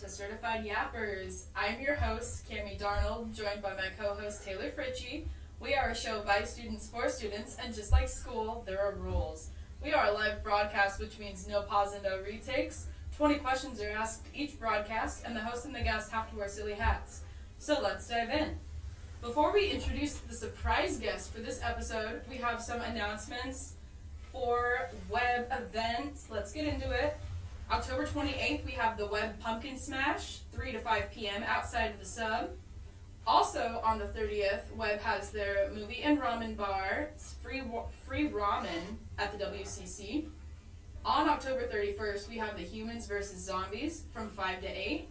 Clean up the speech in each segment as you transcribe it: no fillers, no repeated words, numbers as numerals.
to Certified Yappers. I'm your host, Kammie Darnold, joined by my co-host, Taylor Fritsche. We are a show by students for students, and just like school, there are rules. We are a live broadcast, which means no pause and no retakes. 20 questions are asked each broadcast, and the host and the guest have to wear silly hats. So let's dive in. Before we introduce the surprise guest for this episode, we have some announcements for web events. Let's get into it. October 28th, we have the Web Pumpkin Smash, 3 to 5 p.m. outside of the sub. Also on the 30th, Web has their movie and ramen bar. It's free ramen at the WCC. On October 31st, we have the Humans vs. Zombies from 5 to 8.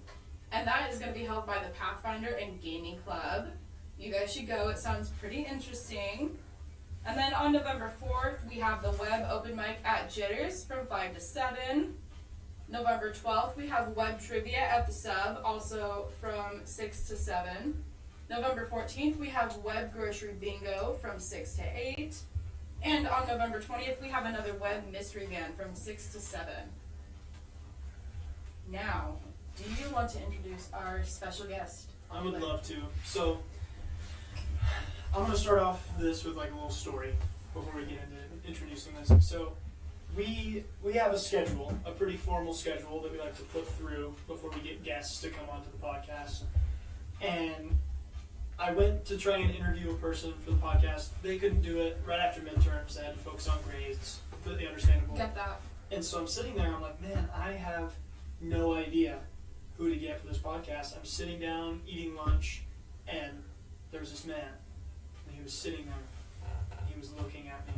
And that is going to be held by the Pathfinder and Gaming Club. You guys should go. It sounds pretty interesting. And then on November 4th, we have the Web Open Mic at Jitters from 5 to 7. November 12th, we have Web Trivia at the Sub, also from 6 to 7. November 14th, we have Web Grocery Bingo from 6 to 8. And on November 20th, we have another Web Mystery Van from 6 to 7. Now, do you want to introduce our special guest? I would love to. So, I'm going to start off this with like a little story before we get into introducing this. So, we have a schedule, a pretty formal schedule that we like to put through before we get guests to come onto the podcast. And I went to try and interview a person for the podcast. They couldn't do it right after midterms. They had to focus on grades. Completely understandable. Get that. And so I'm sitting there, I'm like, man, I have no idea who to get for this podcast. I'm sitting down, eating lunch, and there's this man. And he was sitting there. He was looking at me.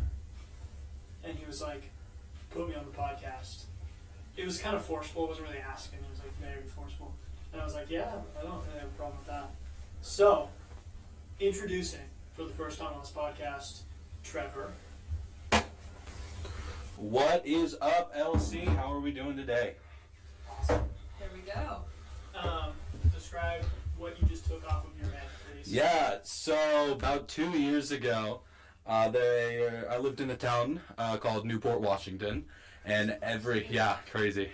And he was like, put me on the podcast. It was kind of forceful. It wasn't really asking. It was like very forceful. And I was like, yeah, I don't really have a problem with that. So, introducing for the first time on this podcast, Trevor. What is up, LC? How are we doing today? Awesome. There we go. Describe what you just took off of your head, please. Yeah, so about 2 years ago, I lived in a town called Newport, Washington, and every year they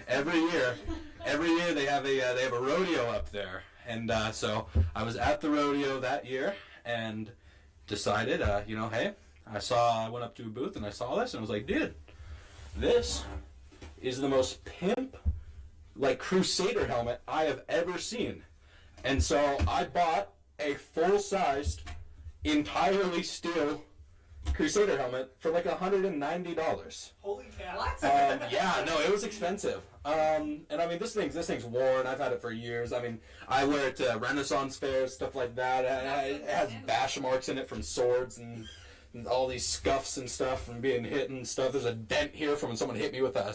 have a rodeo up there, and so I was at the rodeo that year and decided, hey, I went up to a booth and I saw this and I was like, dude, this is the most pimp Crusader helmet I have ever seen. And so I bought a full-sized, entirely steel Crusader helmet for like $190. Holy cow. What? Yeah, no, it was expensive. And I mean, this thing's worn. I've had it for years. I mean, I wear it to Renaissance fairs, stuff like that. It has bash marks in it from swords and all these scuffs and stuff from being hit and stuff. There's a dent here from when someone hit me with a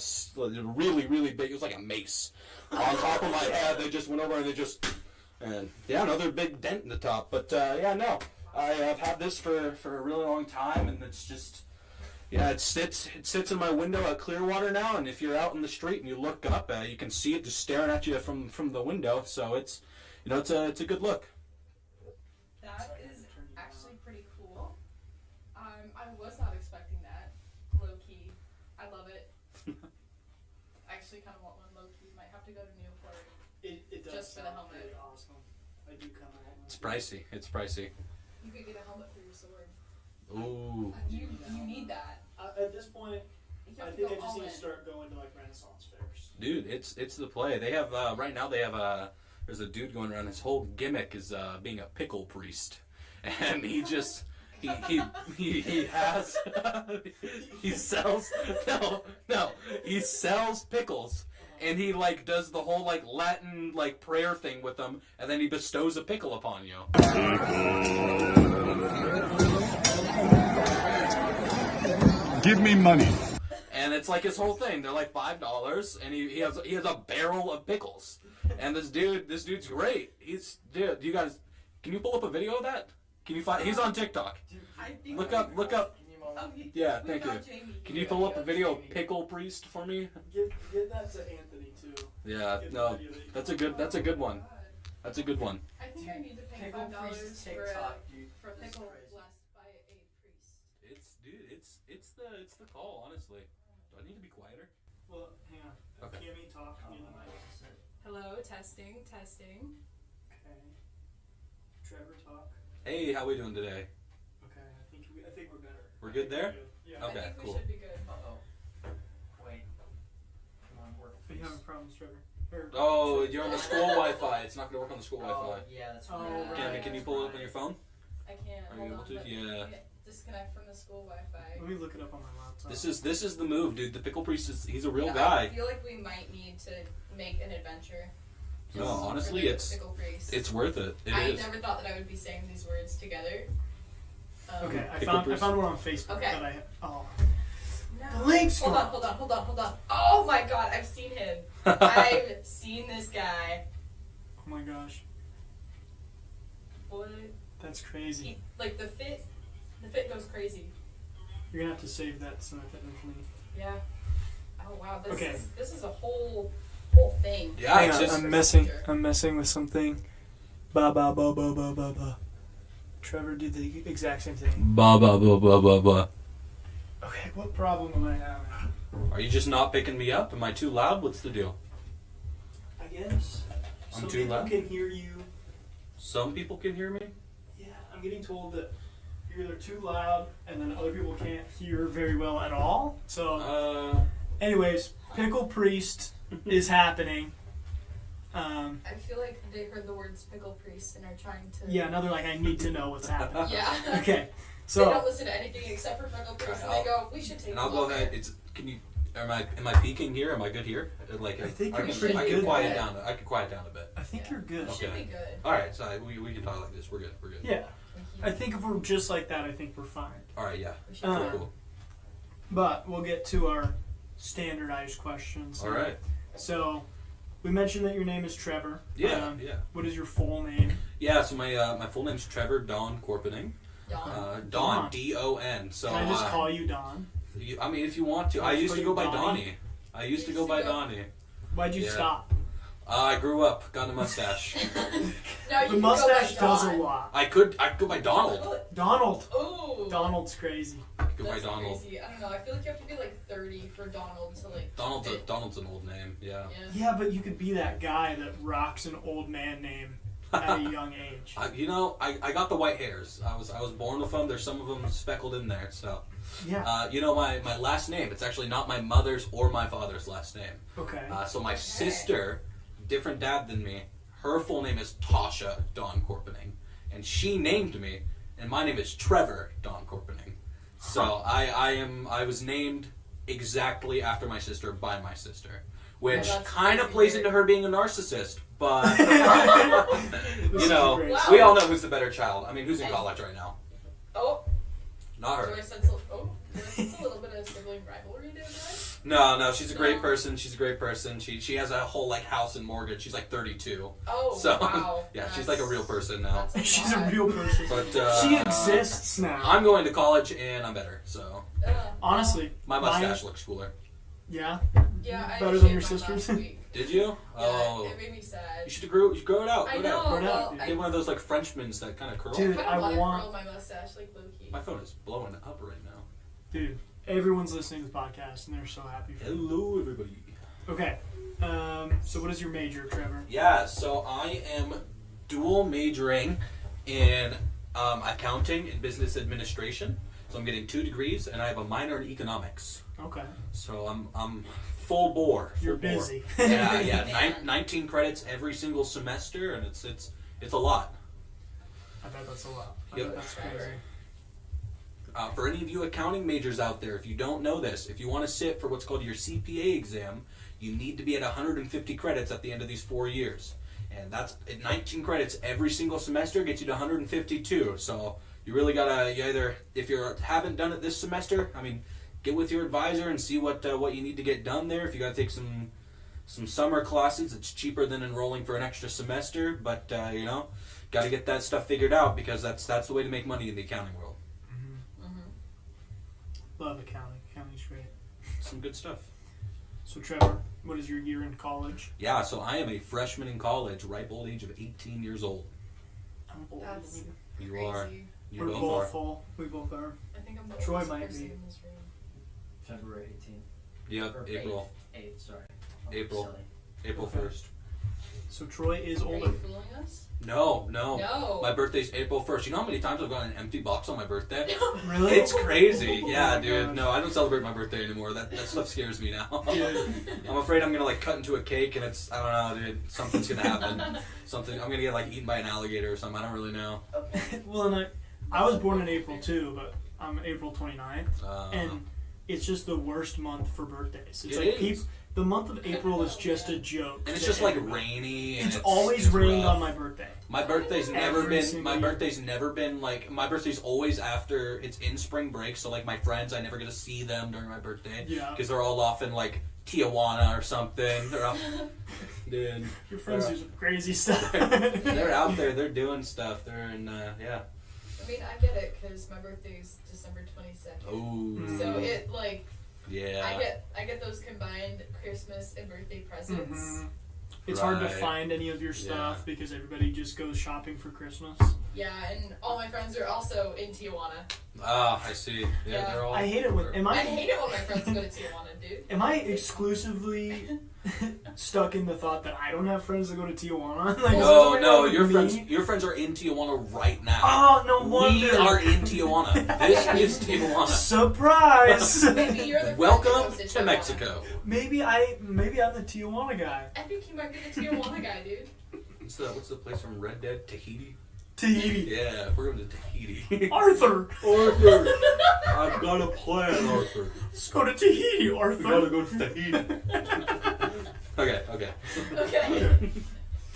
really, really big, it was like a mace on top of my head. They just went over and another big dent in the top. But I have had this for a really long time, and it's just, it sits in my window at Clearwater now, and if you're out in the street and you look up, you can see it just staring at you from the window. So it's a good look. That is actually pretty cool. I was not expecting that. Low key. I love it. I actually kind of want one low key. Might have to go to Newport. It does just for the sound helmet. pretty awesome. I do kind of want one. It's pricey. You could get a helmet for your sword. Ooh. You need that. At this point, You I have to think go I just all need to in. start going to like Renaissance fairs. Dude, it's the play. They have right now. They have there's a dude going around. His whole gimmick is being a Pickle Priest, and he just he has he sells he sells pickles, and he does the whole Latin prayer thing with them, and then he bestows a pickle upon you. Give me money. And it's his whole thing. They're $5, and he has a barrel of pickles. And this dude's great. You guys, can you pull up a video of that? Can you find? He's on TikTok. Look up. Oh, Yeah, thank you. Jamie. Can you pull up a video of Pickle Priest for me? Get that to Anthony too. Yeah, no, that's a good one. That's a good one. I think I need to pay Pickle $5 Priest for TikTok, dude. a This is pickle crazy. blessed by a priest. It's the call, honestly. Do I need to be quieter? Well, hang on. Okay. Kammie, talk into the mic. Hello, testing. Okay. Trevor, talk. Hey, how we doing today? Okay, I think we're better. We're good there? Yeah. Okay, I think we cool. should be good. Wait. Come on, work. Are you having problems, Trevor? Or- Oh, you're on the school Wi-Fi. It's not gonna work on the school Wi-Fi. Yeah, that's Oh, right. right. Cammie, can you pull it up on your phone? I can't. Are Hold you able on, to? but Yeah. disconnect from the school Wi-Fi. Let me look it up on my laptop. This is the move, dude. The Pickle Priest he's a real Yeah, guy. I feel like we might need to make an adventure. No, just honestly, for the it's Pickle Priest. it's worth it. It I is. never thought that I would be saying these words together. Okay, I Pickle found Priest. one on Facebook Okay. that I. Oh. No. The link's Hold gone. on. Oh my god, I've seen him. I've seen this guy. Oh my gosh, What? that's crazy. Like the fit goes crazy. You're gonna have to save that so that definitely. Yeah. Oh wow, Okay. this is a whole thing. Yeah, Hang it's on, just I'm messing with something. Ba. Trevor did the exact same thing. ba ba ba ba ba ba. Okay, what problem am I having? Are you just not picking me up? Am I too loud? What's the deal? I guess. I'm Some too people loud? can hear you. Some people can hear me. Yeah, I'm getting told that you're either too loud and then other people can't hear very well at all. So, anyways, Pickle Priest is happening. I feel like they heard the words Pickle Priest and are trying to. Yeah, now they're like, I need to know what's happening. Yeah. Okay, They don't so listen to anything except for Pickle Priest, and Alright, they go, "We should take." And a I'll go look ahead. at-" Can you? Am I peaking here? Am I good here? Like I think I you're can, pretty I can good. quiet down. I can quiet down a bit. I think Yeah. you're good. It should Okay. be good. All right, so we can talk like this. We're good. Yeah, Thank you. I think if we're just like that, I think we're fine. All right, yeah. We should Uh, do Cool. But we'll get to our standardized questions. All right. So, we mentioned that your name is Trevor. Yeah, yeah. What is your full name? Yeah, so my full name's Trevor Don Corpening. Dawn. Don, D-O-N. So Can I just call you Don? I mean, if you want to. I Can I used call to you go by Donnie? Donnie. I used to go by Donnie. Why'd you Yeah. stop? I grew up, got a mustache. Now you The can mustache go by does a Dawn. lot. I could go by Donald. Donald. Ooh. Donald's crazy. I could go by That's Donald. crazy. I don't know. I feel like you have to be like 30 for Donald to like. fit. Donald's an old name. Yeah. Yeah. Yeah, but you could be that guy that rocks an old man name at a young age. I got the white hairs. I was born with them. There's some of them speckled in there. So, Yeah. my last name. It's actually not my mother's or my father's last name. Okay. So my sister, different dad than me. Her full name is Tasha Don Corpening, and she named me, and my name is Trevor Don Corpening. So I was named exactly after my sister by my sister, which that's kind of crazy plays weird. into her being a narcissist, but This you know, is great. Wow. we all know who's the better child. I mean, who's in college right now? Oh. Not Do her. I sense a little bit of sibling rivalry there, guys? No, she's a great No. person. She's a great person. She has a whole like house and mortgage. She's like 32. Oh, So wow. yeah, she's like a real person now. That's She's a lot. real person. But She exists now. I'm going to college and I'm better. So Honestly, my mustache looks cooler. Yeah. Yeah, I Better than your shaved mine sister's? last week. Did you? Yeah, Oh, it made me sad. you should grow it out. I Grow it know. out. Grow it out, Well, dude. I Get one of those like Frenchmans that kind of curl. Dude, kind I of want to want- curl my mustache like low key. My phone is blowing up right now. Dude, everyone's listening to the podcast and they're so happy for you. Hello, everybody. Okay. So what is your major, Trevor? Yeah, so I am dual majoring in accounting and business administration. So I'm getting 2 degrees, and I have a minor in economics. Okay. So I'm full bore. You're full bore. busy. Yeah. Man. 19 credits every single semester, and it's a lot. I bet that's a lot. I Yep. bet that's crazy. For any of you accounting majors out there, if you don't know this, if you want to sit for what's called your CPA exam, you need to be at 150 credits at the end of these 4 years. And that's at 19 credits every single semester gets you to 152. So you really gotta, you either, if you haven't done it this semester, I mean, get with your advisor and see what you need to get done there. If you gotta take some summer classes, it's cheaper than enrolling for an extra semester. But gotta get that stuff figured out because that's the way to make money in the accounting world. Love accounting. Accounting's great. Some good stuff. So Trevor, what is your year in college? Yeah, so I am a freshman in college, ripe old age of 18 years old. I'm old. That's You crazy. are. You We're both both are. full. We both are. I think I'm the Troy oldest might person be. in this room. February 18th. Yep, Or April. 8th, sorry. Oh, April. silly. April Okay. 1st. So Troy is Are older. you fooling us? No. No. My birthday's April 1st. You know how many times I've gotten an empty box on my birthday? Really? It's crazy. Yeah, my dude. gosh. No, I don't celebrate my birthday anymore. That stuff scares me now. Dude. I'm afraid I'm gonna like cut into a cake and it's, I don't know, dude. Something's gonna happen. I'm gonna get like eaten by an alligator or something. I don't really know. Well, and I was born in April too, but I'm April 29th, and it's just the worst month for birthdays. It's It like is. The month of April is just a joke. And it's to just like everybody. rainy. And It's always rained rough. on my birthday. My birthday's never Every been. single My year. birthday's never been like. My birthday's always after. It's in spring break, so like my friends, I never get to see them during my birthday. Yeah. Because they're all off in like Tijuana or something. They're off. Dude. Your friends do some crazy stuff. They're out there. They're doing stuff. They're in. Yeah. I mean, I get it because my birthday is December 22nd. Oh. So it like Yeah. I get those combined Christmas and birthday presents. Mhm. It's hard to Right. find any of your stuff Yeah. because everybody just goes shopping for Christmas. Yeah, and all my friends are also in Tijuana. Ah, I see. Yeah. They're all. I hate it when I hate it when my friends go to Tijuana, dude. Am I exclusively stuck in the thought that I don't have friends that go to Tijuana? Like, No, is it no, like your me? friends. Your friends are in Tijuana right now. Oh, no wonder. We are in Tijuana. This is Tijuana. Surprise! Maybe you're the friend that Welcome goes to Tijuana. Mexico. maybe I'm the Tijuana guy. I think you might be the Tijuana guy, dude. What's the place from Red Dead? Tahiti? Tahiti. Yeah, we're going to Tahiti. Arthur! Arthur! I've got a plan, Arthur. Let's go to Tahiti, Arthur. We gotta go to Tahiti. Okay. Okay.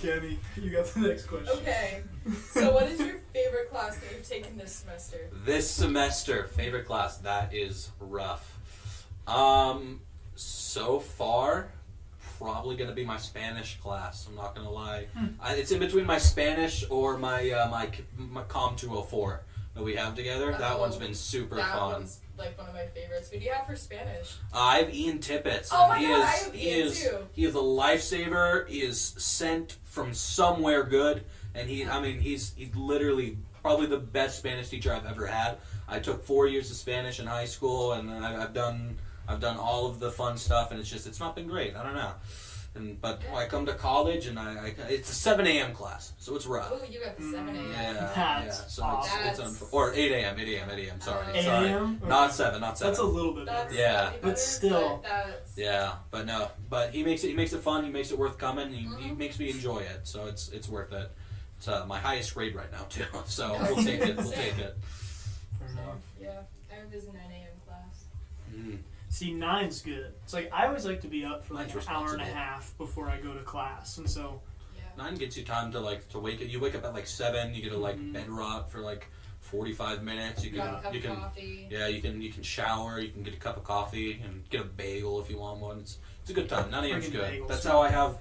Kammie, you got the next question. Okay. So what is your favorite class that you've taken this semester? This semester, favorite class, that is rough. So far, probably gonna be my Spanish class. I'm not gonna lie. It's in between my Spanish or my my Com 204 that we have together. That Oh, one's been super That fun. one's like one of my favorites. Who do you have for Spanish? I have Ian Tippett. Oh my and God, I have Ian too. He is a lifesaver. He is sent from somewhere good, and he's literally probably the best Spanish teacher I've ever had. I took 4 years of Spanish in high school, and I've done all of the fun stuff, and it's not been great. I don't know. But I come to college, and it's a 7 a.m. class, so it's rough. Oh, you got the 7 a.m. That's So awesome. it's or 8 a.m. 8 a.m. Sorry, 8 sorry, a.m.? not 7. That's a little bit better. That's Yeah. slightly But better, still. that's Yeah, but he makes it fun. He makes it worth coming. He makes me enjoy it, so it's worth it. It's my highest grade right now too, so we'll take it. We'll take it. Fair enough. Yeah, I have his 9 a.m. class. Mm. See, 9's good. It's like I always like to be up for like Nine's an hour and a responsible. half before I go to class, and so Yeah. 9 gets you time to wake up. You wake up at like 7. You get to bed rot for like 45 minutes. You Grab a can cup you of can coffee. yeah you can shower. You can get a cup of coffee and get a bagel if you want one. It's a good time. 9 a.m. is Freaking good. bagels. That's how I have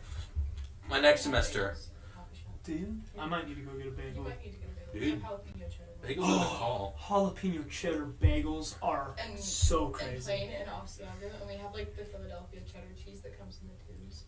my next semester. Coffee shop. do you? I might need to go get a You bagel. might need to get a bagel. Dude. Jalapeno cheddar. Bagels are the call. Jalapeno cheddar bagels are And- so And crazy. plain and Asiago, and we have like the Philadelphia cheddar cheese that comes in the tubes.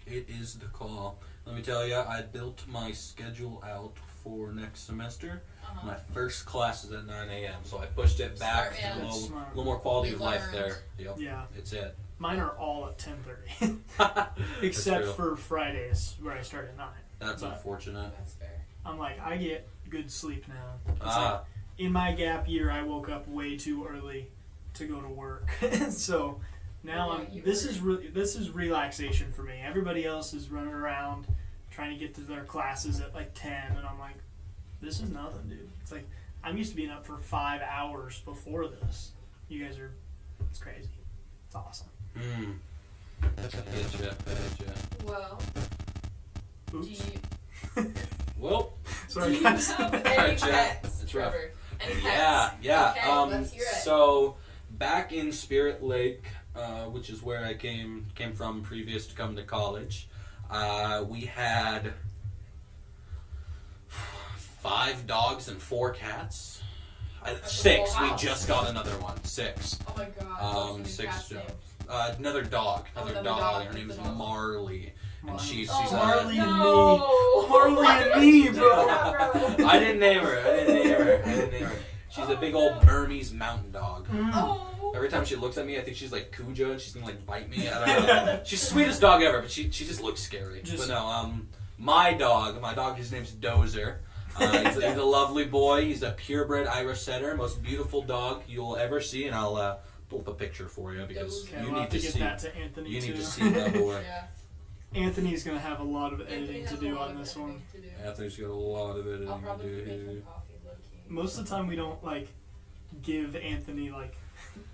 It is the call. Let me tell you, I built my schedule out for next semester. Uh-huh. My first class is at 9 a.m., so I pushed it back Smart man. to a Smart. little more quality We of life learned. there. Yep, Yeah, it's it. mine are all at 10:30, That's except true. for Fridays where I start at 9. That's but- unfortunate. That's fair. I'm like, I get good sleep now. It's like, Ah, in my gap year, I woke up way too early to go to work, so now Yeah, this is relaxation for me. Everybody else is running around trying to get to their classes at like 10, and I'm like, this is nothing, dude. It's like I'm used to being up for 5 hours before this. You guys are, it's crazy. It's awesome. hmm. I get ya. Well, do Oops. you, Well, Sorry, do you guys. have any Alright, Jeff. pets, It's rough. Trevor? Any pets? yeah. Okay, let's hear it. So back in Spirit Lake, which is where I came from previous to coming to college, we had 5 dogs and 4 cats. That's a 6. full We house. just got another one. 6. Oh my god. What's the 6 cat's name? Another dog. Oh, Another another dog. dog. Her name is What's the dog? Marley. And she's Oh, Marley and no. Marley and me, bro. Yeah, bro. I didn't name her. She's a big old Burmese mountain dog. Oh. Every time she looks at me, I think she's like Cujo and she's gonna like bite me. I don't know. She's the sweetest dog ever, but she just looks scary. But no, my dog, his name's Dozer. He's a lovely boy. He's a purebred Irish setter, most beautiful dog you'll ever see, and I'll pull up a picture for you because Okay, you we'll need have to get see. that to Anthony You too. need to see that boy. Yeah. Anthony's gonna have a lot of Anthony editing has to a do lot on of this editing one. to do. Anthony's got a lot of editing I'll to probably make him do. coffee low key. Most of the time we don't like give Anthony like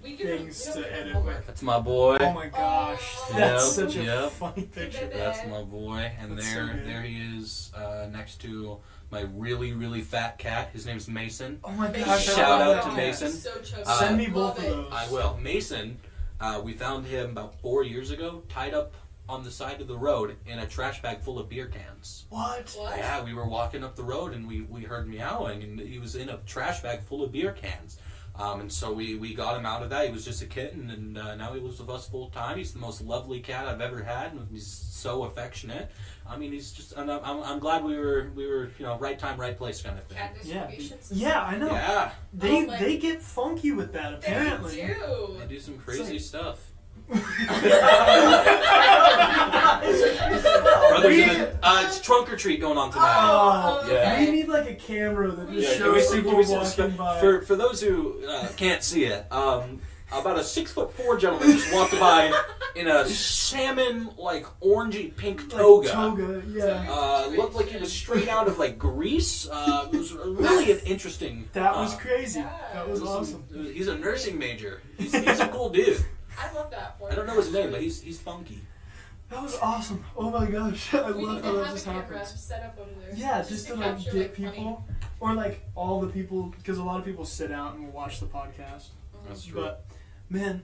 We give him- things we don't to give him edit homework. with. That's my boy. Oh my gosh, Oh. that's Yep, such a yep. funny picture. That's my boy, and That's so good. there he is next to my really, really fat cat. His name's Mason. Oh my Mason. gosh, I Shout love out that to cat. Mason. So chubby. Send me Love both of it. those. I will. Mason, we found him about 4 years ago, tied up on the side of the road in a trash bag full of beer cans. What? What? Yeah, we were walking up the road and we heard meowing, and he was in a trash bag full of beer cans. And so we got him out of that. He was just a kitten, and now he lives with us full time. He's the most lovely cat I've ever had, and he's so affectionate. I mean, he's just. And I'm glad we were right time, right place kind of thing. Cat Yeah, distribution system. yeah, I know. Yeah, They Oh my- they get funky with that apparently. They do. they do some crazy like- stuff. We- It's trunk or treat going on tonight. Oh, Yeah. We need like a camera that just Yeah, can shows we people see walking by. for those who can't see it, about a 6'4" gentleman just walked by in a salmon like orangey pink Like toga. toga, yeah. Looked like he was straight out of like Greece. It was really an interesting. That was crazy. yeah. That was awesome. He's a nursing major. He's a cool dude. I love that. I don't know his name, but he's funky. That was awesome. Oh my gosh. I We love need how to that have a just camera happens. set up over there. Yeah, just to like capture, get funny- people, or like all the people, because a lot of people sit out and will watch the podcast. That's true. But man,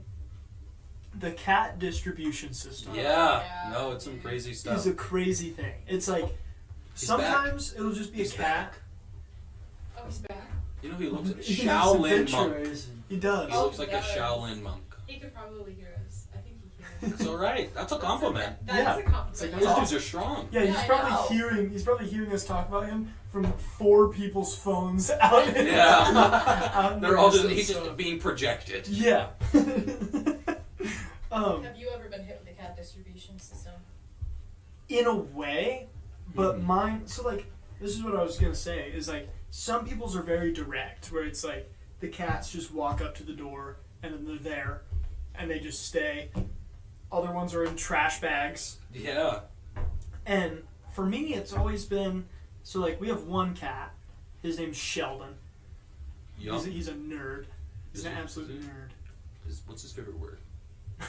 the cat distribution system Yeah. Yeah. No, it's some crazy stuff. is a crazy thing. It's like He's sometimes it'll just be He's a cat. back. Oh, he's back. You know, he looks like a He has some Shaolin monk. pictures. He does. He looks like a yes. Shaolin monk. He could probably hear us. I think he can. It's all right. That's a compliment. That Yeah. is a compliment. It's like, Those that's dudes are strong. Yeah, Yeah, I know. he's probably hearing us talk about him from 4 people's phones out in Yeah. out in They're all just Minnesota. he's just being projected. Yeah. Have you ever been hit with a cat distribution system? In a way, but mine. So like, this is what I was gonna say. Is like some people's are very direct, where it's like the cats just walk up to the door and then they're there, and they just stay. Other ones are in trash bags, Yeah. and for me, it's always been so like we have one cat. His name's Sheldon. Yup. He's a nerd. He's Is an he? absolute Is he? nerd. What's his favorite word?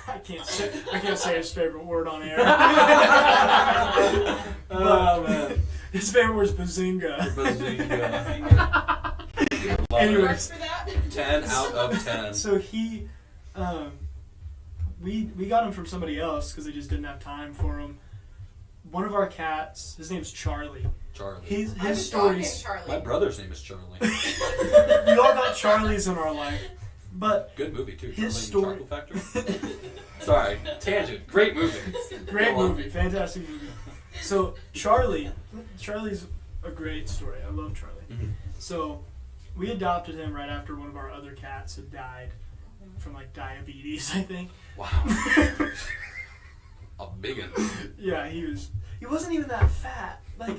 I can't say his favorite word on air. Oh man. His favorite word is bazinga. Love Anyways. Marks for that? 10 out of 10. So he, we got him from somebody else because they just didn't have time for him. One of our cats, his name's Charlie. Charlie. His I have a dog named stories. Charlie. My brother's name is Charlie. We all got Charlies in our life, but Good movie too. His Charlie and the Chocolate Factory. Sorry, tangent. Great movie. great Go on. movie, fantastic movie. So Charlie's a great story. I love Charlie. Mhm. So we adopted him right after one of our other cats had died from like diabetes, I think. Wow. A big one. Yeah, he wasn't even that fat. Like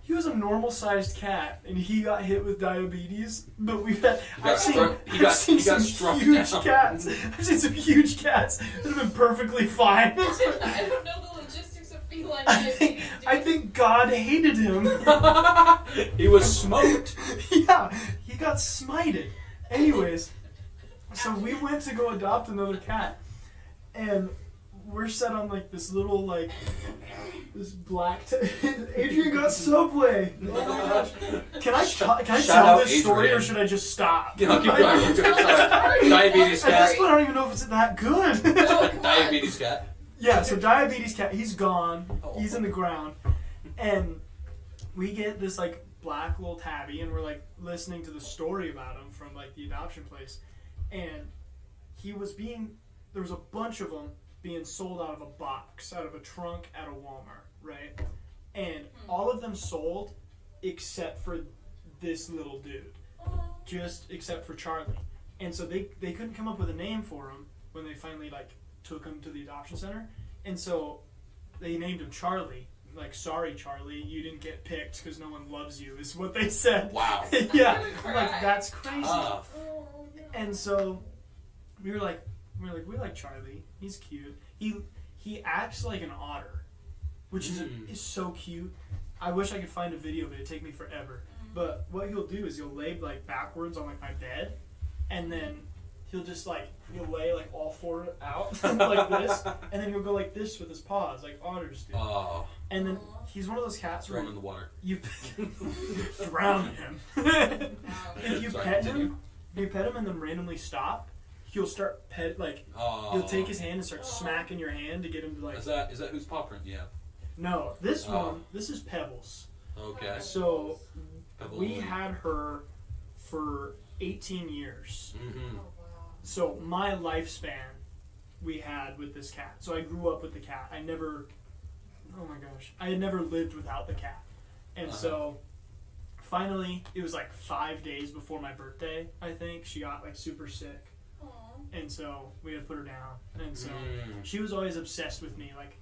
he was a normal sized cat, and he got hit with diabetes. But we've had I've seen some struck huge down. cats. I've seen some huge cats that have been perfectly fine. I don't know the logistics of feline diabetes. I think God hated him. He was smoked. Yeah, he got smited. Anyways, so we went to go adopt another cat, and we're set on like this little like this black. Adrian got Subway. Oh my gosh! Can I Shout tell out this story Adrian. or should I just stop? You know, keep going. Keep going. Sorry. Diabetes At this cat. point, I don't even know if it's that good. No, come on. Diabetes cat. Yeah, so diabetes cat, he's gone. Oh. He's in the ground. And we get this like black little tabby and we're like listening to the story about him from like the adoption place. And there was a bunch of them being sold out of a box, out of a trunk at a Walmart, right? And all of them sold except for this little dude. just except for Charlie. And so they couldn't come up with a name for him when they finally like took him to the adoption center. And so they named him Charlie. Like, sorry, Charlie, you didn't get picked because no one loves you, is what they said. Wow. Yeah, I'm like, that's crazy. Oh, no. And so we were like, we like Charlie. He's cute. He acts like an otter, which is so cute. I wish I could find a video, but it'd take me forever. But what he'll do is he'll lay like backwards on like my bed, and then he'll just like he'll lay like all four out like this, and then he'll go like this with his paws, like otters do. Oh. And then he's one of those cats Throw where him in the water. you drown him. If you Sorry, pet continue. him, if you pet him and then randomly stop, he'll start he'll take his hand and start smacking your hand to get him to like. Is that whose paw print you have? No, this one. This is Pebbles. Okay. So Pebble we Lee. had her for 18 years. Mm-hmm. So my lifespan we had with this cat. So I grew up with the cat. I had never lived without the cat. And so finally, it was like 5 days before my birthday, I think, she got like super sick. Aww. And so we had to put her down. And so she was always obsessed with me. Like,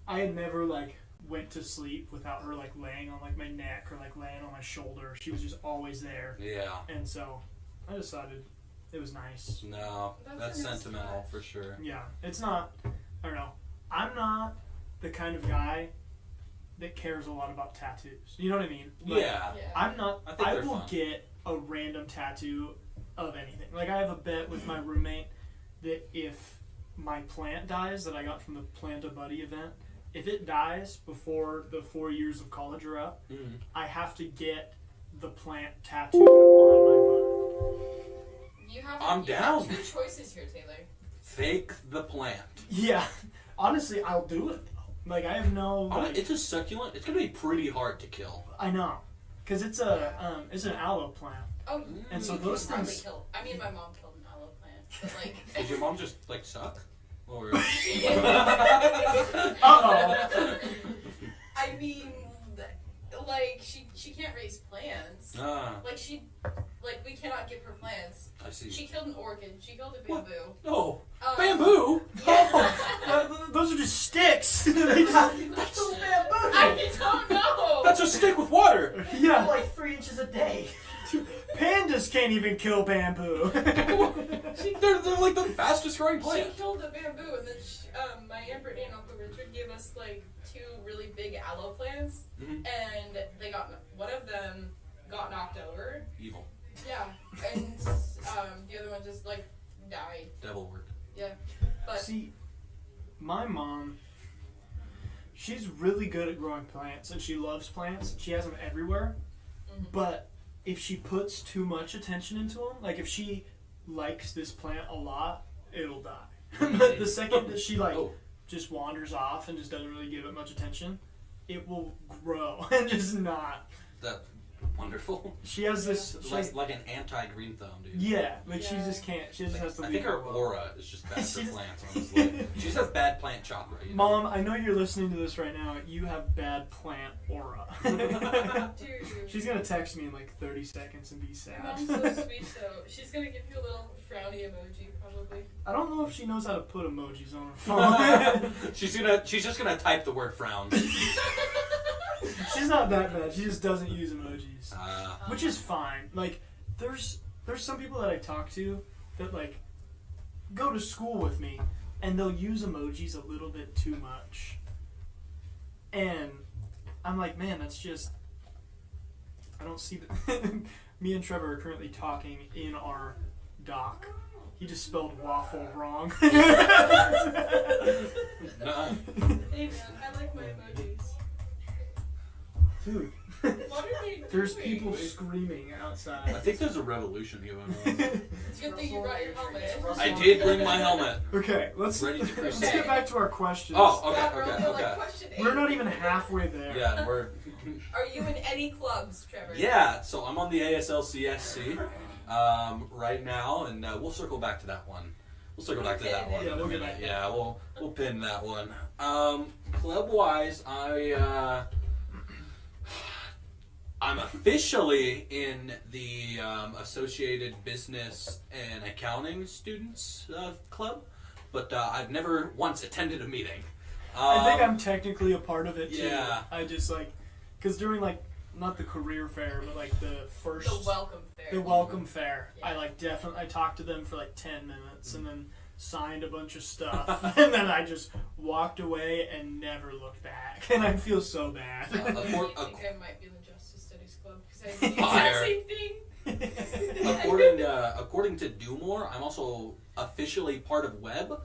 I had never like went to sleep without her like laying on like my neck or like laying on my shoulder. She was just always there. Yeah. And so I decided it was nice. No, that's a nice sentimental touch. for sure. Yeah, it's not. I don't know. I'm not the kind of guy that cares a lot about tattoos. You know what I mean? Like, Yeah. I'm not. I think I they're will fun. get a random tattoo of anything. Like I have a bet with my roommate that if my plant dies that I got from the Plant a Buddy event, if it dies before the 4 years of college are up, I have to get the plant tattooed on You have, I'm you down. have two choices here, Taylor. Fake the plant. my butt. Yeah, honestly, I'll do it. Like I have no. Like, It's a succulent. It's gonna be pretty hard to kill. I know, cause it's it's an aloe plant. Oh, And so you those could probably things- kill. I mean, my mom killed an aloe plant, but like. Did your mom just like suck? Or Uh-oh. I mean, like she can't raise plants. Like we cannot give her plants. I see. She killed an orchid. She killed a What? bamboo. Oh, bamboo. Yeah. Those are just sticks. They just- I don't know. That's a stick with water. yeah, Like 3 inches a day. pandas can't even kill bamboo. They're like the fastest growing She plant. killed the bamboo, and then my Aunt Brittany and Uncle Richard gave us like 2 really big aloe plants, Mhm. and one of them got knocked over. Evil. Yeah, and the other one just like died. Devil work. Yeah, but See, my mom, she's really good at growing plants, and she loves plants. She has them everywhere. But if she puts too much attention into them, like if she likes this plant a lot, it'll die. But the second that she like just wanders off and just doesn't really give it much attention, it will grow and just not. That's wonderful. She has this. She has, Like an anti-green thumb, dude. yeah, like she Yeah. just can't. She just has to I leave think her it alone. aura is just bad for She's- plants, honestly. She just has bad plant chakra. You know? Mom, I know you're listening to this right now. You have bad plant aura. dude, She's gonna text me in like 30 seconds and be your sad. mom's so sweet though. She's gonna give you a little frowny emoji probably. I don't know if she knows how to put emojis on her phone. She's just gonna type the word frown. She's not that bad. She just doesn't use emojis, Uh, which is fine. Like, there's some people that I talk to that like go to school with me, and they'll use emojis a little bit too much, and I'm like, man, that's just. I don't see that. Me and Trevor are currently talking in our doc. He just spelled waffle wrong. nuh-uh. Hey man, I like my emojis. Dude, What are they doing? there's people screaming I outside. think there's a revolution going on. It's a good thing you brought your helmet. I did bring my helmet. Okay, let's Ready to get crusade. back to our questions. Oh, Yeah, we're okay, only on, like, okay. question 8. We're not even halfway there. Yeah, we're. Are you in any clubs, Trevor? Yeah, so I'm on the ASLCSC right now, and we'll circle back to that one. We'll circle back to that one. Yeah, in a we'll get minute. back. Yeah, we'll pin that one. Club wise, I'm officially in the Associated Business and Accounting Students Club, but I've never once attended a meeting. I think I'm technically a part of it too. Yeah. I just because during not the career fair, but the first The welcome fair. the welcome fair, Yeah. I talked to them for 10 minutes and then signed a bunch of stuff and then I just walked away and never looked back and I feel so bad. I think I might be in the Justice Studies Club because I did the Fire. exact same thing. According to Do More, I'm also officially part of Web.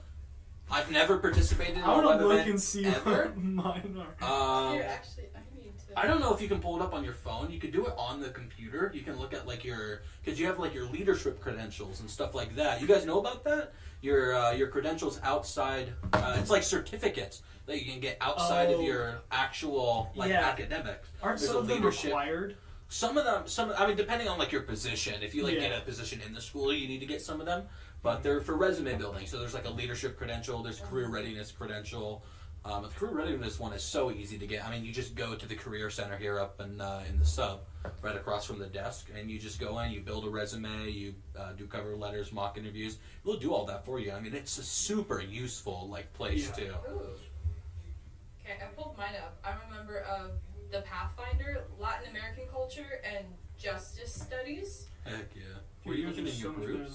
I've never participated in I a want web to look event and see ever. what mine are. Here, actually, I need to. I don't know if you can pull it up on your phone. You could do it on the computer. You can look at because you have your leadership credentials and stuff like that. You guys know about that? Your credentials outside. It's like certificates that you can get outside of your actual academics. Aren't There's some a of them leadership- required? Some of them, depending on your position. If you get a position in the school, you need to get some of them. But they're for resume building. So there's a leadership credential. There's career readiness credential. The career readiness one is so easy to get. You just go to the career center here up in the sub, right across from the desk, and you just go in. You build a resume. You do cover letters, mock interviews. We'll do all that for you. It's a super useful place too. Ooh. Okay, I pulled mine up. I'm a member of the Pathfinder, Latin American Culture, and Justice Studies. Heck yeah. Were you looking in your groups?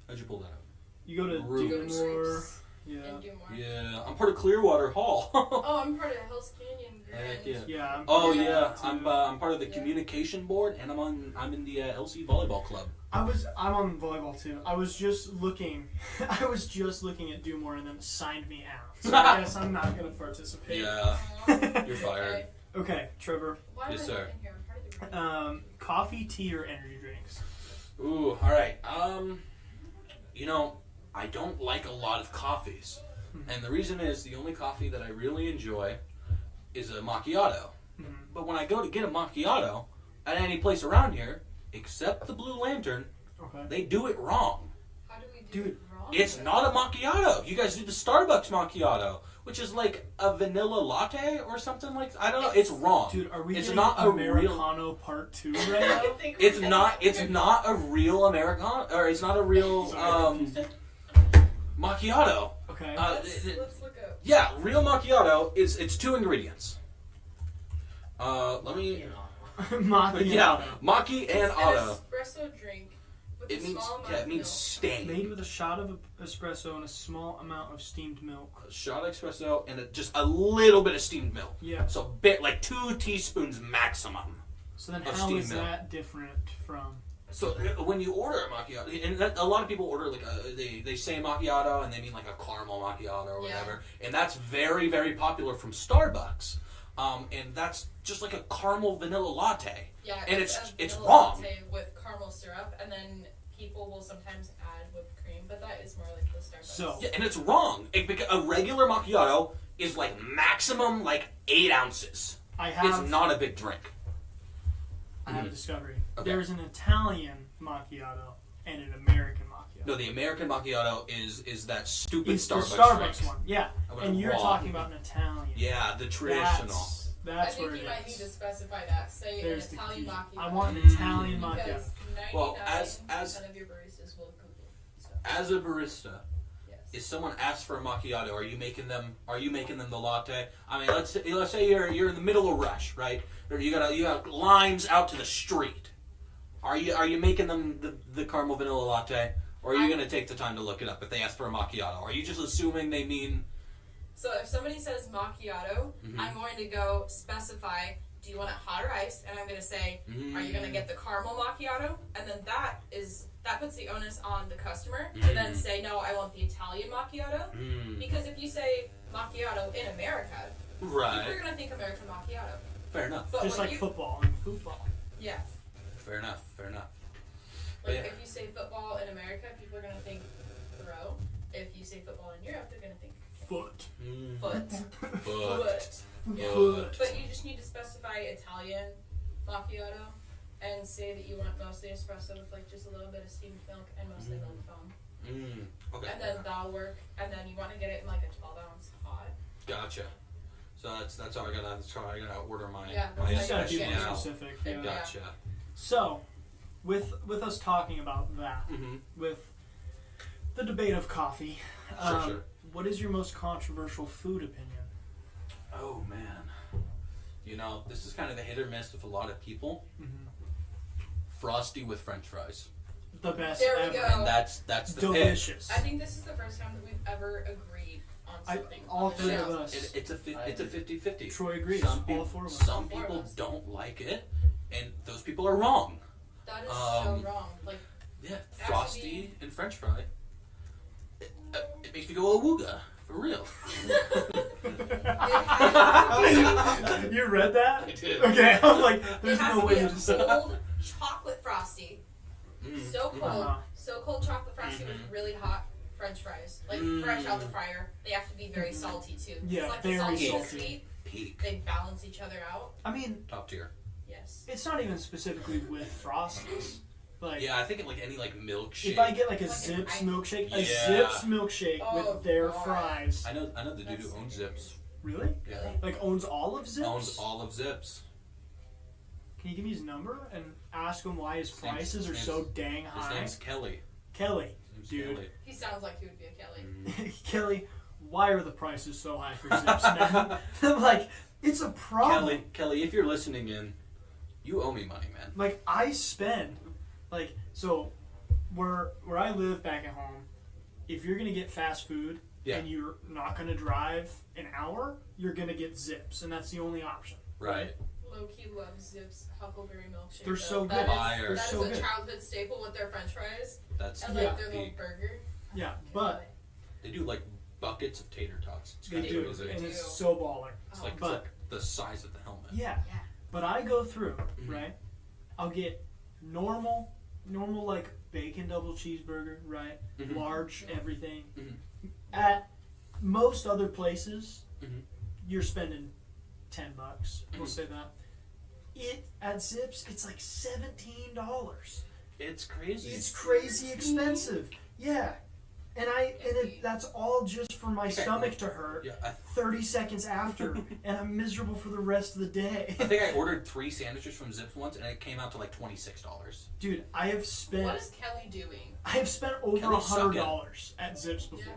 How'd you pull that up? You go to Groups. Go to Do More. groups Yeah. and do more. Yeah, I'm part of Clearwater Hall. Oh, I'm part of Hell's Canyon. Heck Grand. yeah. Yeah. Oh Yeah. yeah, too. I'm part of the Yeah. communication board, and I'm in the LC volleyball club. I'm on volleyball too. I was just looking at Do More and then it signed me out. So I guess I'm not gonna participate. Yeah, Aw. you're fired. Okay, Trevor. Why am Yes, I sir. not in here? I'm part of the group. Coffee, tea, or energy drinks? Ooh, all right. I don't like a lot of coffees, and the reason is the only coffee that I really enjoy is a macchiato. Mhm. But when I go to get a macchiato at any place around here, except the Blue Lantern, Okay. they do it wrong. How do we do Dude, it wrong? It's not a macchiato. You guys do the Starbucks macchiato, which is like a vanilla latte or something like. I don't know. It's wrong. Dude, are we It's getting not a Americano Part 2 right now? I think we're It's getting not. It's there. not a real Americano, or it's not a real macchiato. Okay. Let's look up. Yeah, real macchiato is it's 2 ingredients. Let me. Macchiato. Yeah, macchi and It's auto. an espresso drink with It a means small amount it of means milk. stain. Made with a shot of espresso and a small amount of steamed milk. Shot espresso and just a little bit of steamed milk. Yeah. So like 2 teaspoons maximum. So then Of how steamed is milk. that different from... So when you order a macchiato, and a lot of people order they say macchiato and they mean like a caramel macchiato or whatever, and that's very, very popular from Starbucks. And that's just like a caramel vanilla latte. Yeah, And a it's vanilla wrong. latte with caramel syrup, and then people will sometimes add whipped cream, but that is more like the Starbucks. So- Yeah, and it's wrong. Because a regular macchiato is like maximum 8 ounces. It's not a big drink. I have a discovery. Okay. There's an Italian macchiato and an American macchiato. No, the American macchiato is that stupid It's Starbucks the Starbucks drink. one, yeah. But And you're wrong. talking about an Italian. Yeah, the traditional. I That's think where you it might need to is. specify that. Say There's an the Italian key. macchiato. I want an Italian macchiato. Because 99% Well, as of your baristas will Google stuff. as a barista, Yes. if someone asks for a macchiato, are you making them the latte? I mean, let's say you're in the middle of rush, right? Or you got lines out to the street. Are you making them the caramel vanilla latte, or are you gonna take the time to look it up if they ask for a macchiato? Are you just assuming they mean? So if somebody says macchiato, I'm going to go specify, do you want it hot or iced? And I'm going to say, are you going to get the caramel macchiato? And then that puts the onus on the customer to then say, no, I want the Italian macchiato. Because if you say macchiato in America, people are Right. going to think American macchiato. Fair enough. But Just when like you, football and football. yeah, Fair enough. like Yeah. if you say football in America, people are going to think throw. If you say football in Europe, they're going to think Foot. foot. But Foot. But you just need to specify Italian macchiato and say that you want mostly espresso with just a little bit of steamed milk and mostly milk foam. Okay. And then that'll work. And then you want to get it in a 12 ounce hot. Gotcha. So that's how I gotta order my Yeah, my You just gotta be Yeah. more now. specific. Yeah. Yeah. Gotcha. So, with us talking about that, Mm-hmm. with the debate of coffee, Sure. what is your most controversial food opinion? Oh man, this is kind of a hit or miss with a lot of people. Mm-hmm. Frosty with French fries, The best There we ever. go. and that's the pick. Delicious. I think this is the first time that we've ever agreed on something. all on the three show. of us. It's a 50-50. Troy agrees. Some All people, four of us. some All four of people us. don't like it, and those people are wrong. That is so Um, wrong. Like, Yeah, Actually- Frosty and French fry. It makes me go awooga for real. You read that? I did. Okay, I'm like, it there's has no to way be you a just said that. cold chocolate frosty. Mm. So cold. Uh-huh. So cold chocolate frosty with really hot French fries. Like fresh out the fryer. They have to be very salty too. Yeah, it's like very the salty and the salty. sweet. Peak. They balance each other out. I mean, Top tier. Yes. it's not even specifically with Frosties. Like, Yeah, I think in like any like milkshake. if I get like a Like an Zips ice- milkshake, Yeah. a Zips milkshake Oh, with their God. fries. I know the dude That's who owns so Zips. Really? Yeah. Really? Like owns all of Zips? Owns all of Zips. Can you give me his number and ask him why his His name's- prices are his so dang His high? name's Kelly. Kelly. His name's Dude. Kelly. He sounds like he would be a Kelly. Mm. Kelly, why are the prices so high for Zips, man? I'm like, it's a problem. Kelly, if you're listening in, you owe me money, man. Like, I spend, like, so where I live back at home, if you're gonna get fast food Yeah. and you're not gonna drive an hour, you're gonna get Zips, and that's the only option. Right. Low key loves Zips Huckleberry milkshake. They're though. so That good. is- Fire. They're that so is a good. childhood staple with their French fries That's and the like their little peak. burger. Yeah, but They do like buckets of tater tots. It's they kind of do, crazy. and it's do. so baller. It's like, But- the size of the helmet. Yeah, Yeah. but I go through, Mhm. right? I'll get normal like bacon double cheeseburger, right? Mhm. Large everything. Mhm. At most other places, Mhm. you're spending $10. We'll Mhm. say that. At Zips, it's like $17. It's crazy. It's crazy expensive. Yeah, and that's all just for my stomach to hurt. Yeah, 30 seconds after, and I'm miserable for the rest of the day. I think I ordered 3 sandwiches from Zips once, and it came out to like $26. Dude, I have spent What is Kelly doing? over Kelly's sucking. $100 at Zips before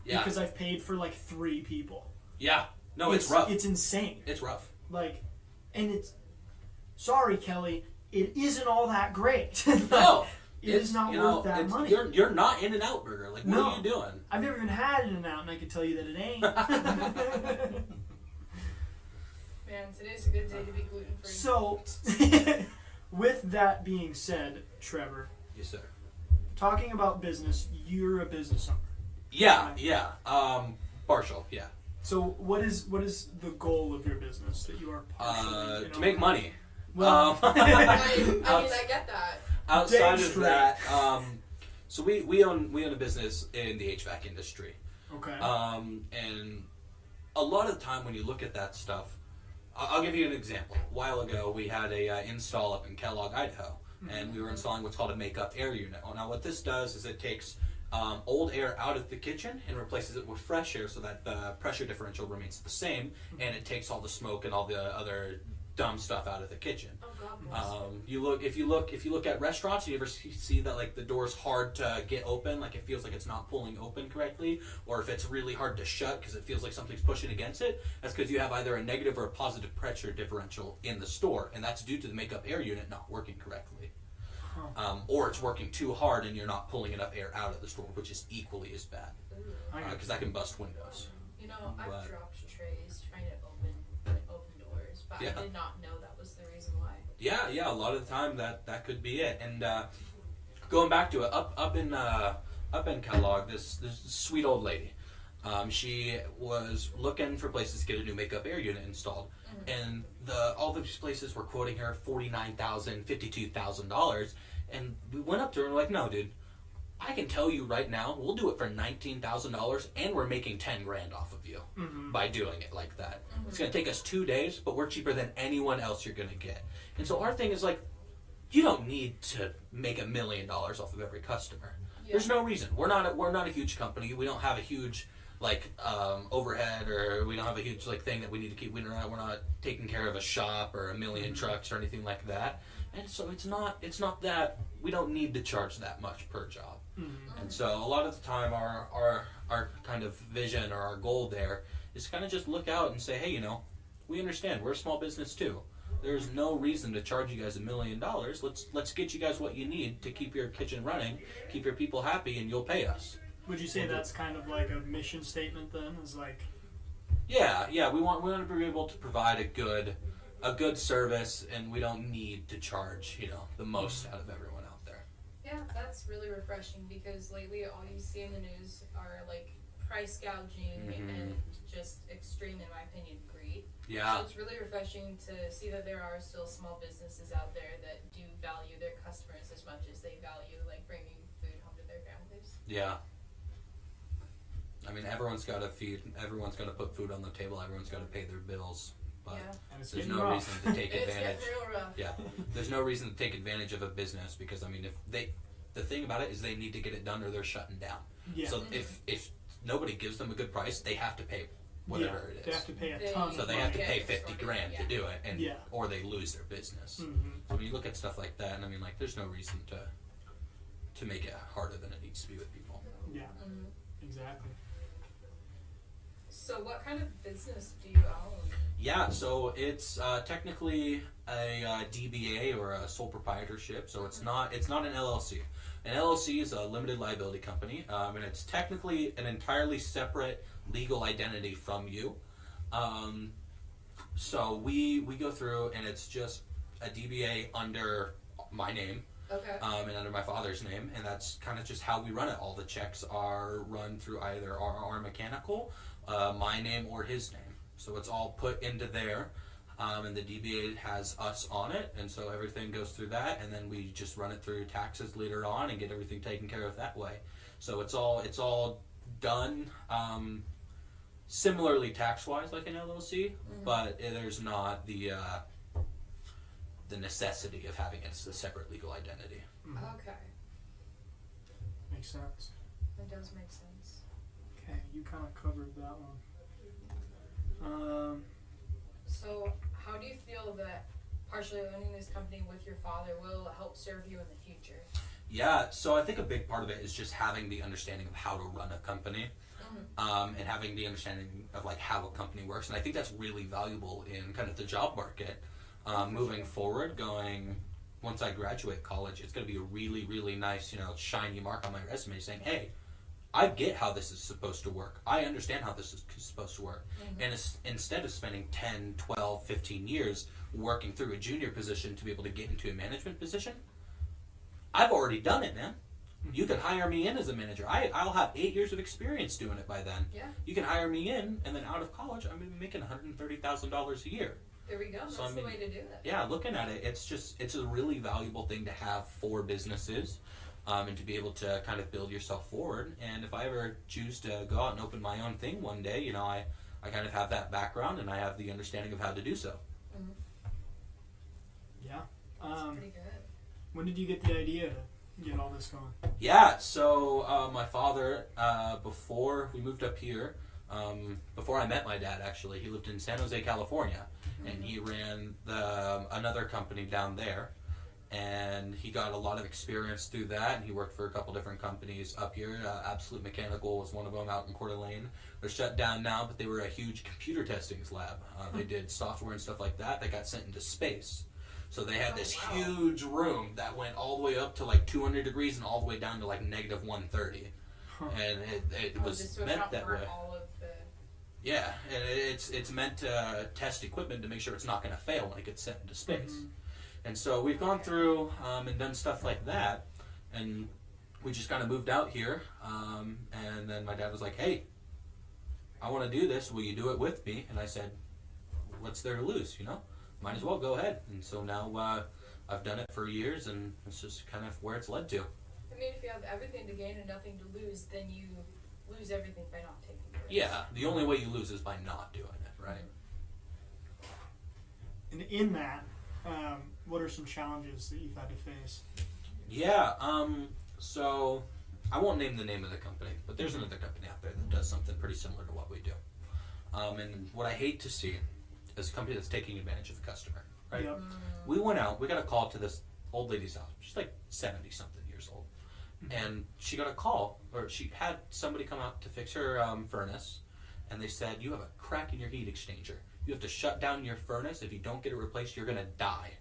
Yeah. because I've paid for like 3 people. Yeah. No, it's rough. It's insane. It's rough. Like, and it's sorry, Kelly, it isn't all that great. Like, No. it is not worth that money. You're not In-N-Out Burger. Like, what No. are you doing? I've never even had it out, and I can tell you that it ain't. Man, today's a good day to be gluten free. So, with that being said, Trevor, Yes, sir. talking about business, you're a business owner. Yeah. Partial, yeah. So, what is the goal of your business that you are partially To make money. Well, I mean, I get that. Outside Dang of straight. that, so we own a business in the HVAC industry. okay. And a lot of the time when you look at that stuff, I'll give you an example. A while ago, we had a install up in Kellogg, Idaho, and we were installing what's called a make-up air unit. Well, now what this does is it takes old air out of the kitchen and replaces it with fresh air so that the pressure differential remains the same, and it takes all the smoke and all the other dumb stuff out of the kitchen. Oh God bless. If you look at restaurants, you ever see that like the door's hard to get open, like it feels like it's not pulling open correctly, or if it's really hard to shut because it feels like something's pushing against it. That's because you have either a negative or a positive pressure differential in the store, and that's due to the makeup air unit not working correctly, or it's working too hard and you're not pulling enough air out of the store, which is equally as bad because that can bust windows. You know, I've But- dropped trays trying to open doors, but Yeah. I did not know that was the reason why. Yeah, a lot of the time that could be it. And going back to it, up in Kellogg, this sweet old lady, she was looking for places to get a new makeup air unit installed, and all these places were quoting her $49,000, $52,000, and we went up to her and we're like, no, dude. I can tell you right now, we'll do it for $19,000, and we're making $10,000 off of you by doing it like that. It's going to take us 2 days, but we're cheaper than anyone else you're going to get. And so our thing is like, you don't need to make $1 million off of every customer. Yeah. There's no reason. We're not a huge company. We don't have a huge overhead, or we don't have a huge thing that we need to keep. We're not taking care of a shop or a million trucks or anything like that. And so it's not that we don't need to charge that much per job. And so a lot of the time our kind of vision or our goal there is to kind of just look out and say, hey, we understand we're a small business too. There's no reason to charge you guys $1 million. Let's get you guys what you need to keep your kitchen running, keep your people happy, and you'll pay us. Would you say that's kind of like a mission statement then? Is like, yeah, we want to be able to provide a good service, and we don't need to charge the most out of everyone out there. Yeah, that's really refreshing, because lately all you see in the news are price gouging and just extreme, in my opinion, greed. Yeah. So it's really refreshing to see that there are still small businesses out there that do value their customers as much as they value bringing food home to their families. Yeah. I mean, everyone's got to feed. Everyone's got to put food on the table. Everyone's got to pay their bills. But and it's there's getting no rough. reason to take It's advantage. getting real rough. Yeah, there's no reason to take advantage of a business, because the thing about it is they need to get it done or they're shutting down. Yeah. So if nobody gives them a good price, they have to pay whatever it is. They have to pay a ton. So of they have to money. pay $50,000 to do it, and Yeah. or they lose their business. Mhm. So when you look at stuff like that, and I mean, there's no reason to make it harder than it needs to be with people. Yeah. Exactly. So what kind of business do you own? Yeah, so it's technically a DBA, or a sole proprietorship. So it's not an LLC. An LLC is a limited liability company, and it's technically an entirely separate legal identity from you. So we go through, and it's just a DBA under my name. Okay. And under my father's name, and that's kind of just how we run it. All the checks are run through either our mechanical, my name, or his name. So it's all put into there, and the DBA has us on it, and so everything goes through that, and then we just run it through taxes later on and get everything taken care of that way. So it's all done similarly tax-wise like an LLC, but there's not the necessity of having it as a separate legal identity. Okay. Makes sense. That does make sense. Okay, you kind of covered that one. So how do you feel that partially owning this company with your father will help serve you in the future? Yeah, so I think a big part of it is just having the understanding of how to run a company, and having the understanding of how a company works. And I think that's really valuable in kind of the job market. Moving forward, once I graduate college, it's going to be a really, really nice, shiny mark on my resume saying, hey, I get how this is supposed to work. I understand how this is supposed to work. And instead of spending 10, 12, 15 years working through a junior position to be able to get into a management position, I've already done it, man. You can hire me in as a manager. I'll have 8 years of experience doing it by then. Yeah. You can hire me in, and then out of college, I'm going to be making $130,000 a year. There we go. That's the way to do it. Yeah, looking at it, it's a really valuable thing to have for businesses, and to be able to kind of build yourself forward. And if I ever choose to go out and open my own thing one day, I kind of have that background, and I have the understanding of how to do so. Yeah. That's pretty good. When did you get the idea to get all this going? Yeah, so my father, before we moved up here, before I met my dad, actually, he lived in San Jose, California, and he ran another company down there, and he got a lot of experience through that, and he worked for a couple different companies up here. Absolute Mechanical was one of them out in Coeur d'Alene. They're shut down now, but they were a huge computer testing lab. They did software and stuff like that got sent into space. So they had this huge room that went all the way up to 200 degrees and all the way down to negative 130. And it was just to meant account that for way. all of the... Yeah, and it's meant to test equipment to make sure it's not going to fail when it gets sent into space. And so we've gone through and done stuff like that, and we just kind of moved out here. And then my dad was like, "Hey, I want to do this. Will you do it with me?" And I said, "What's there to lose? Might as well go ahead." And so now I've done it for years, and it's just kind of where it's led to. I mean, if you have everything to gain and nothing to lose, then you lose everything by not taking the risk. Yeah, the only way you lose is by not doing it, right? And in that, what are some challenges that you've had to face? Yeah, so I won't name the name of the company, but there's another company out there that does something pretty similar to what we do. And what I hate to see is a company that's taking advantage of the customer, right? Yep. We went out, we got a call to this old lady's house. She's like 70-something years old. And she got a call, or she had somebody come out to fix her furnace, and they said, you have a crack in your heat exchanger. You have to shut down your furnace. If you don't get it replaced, you're going to die.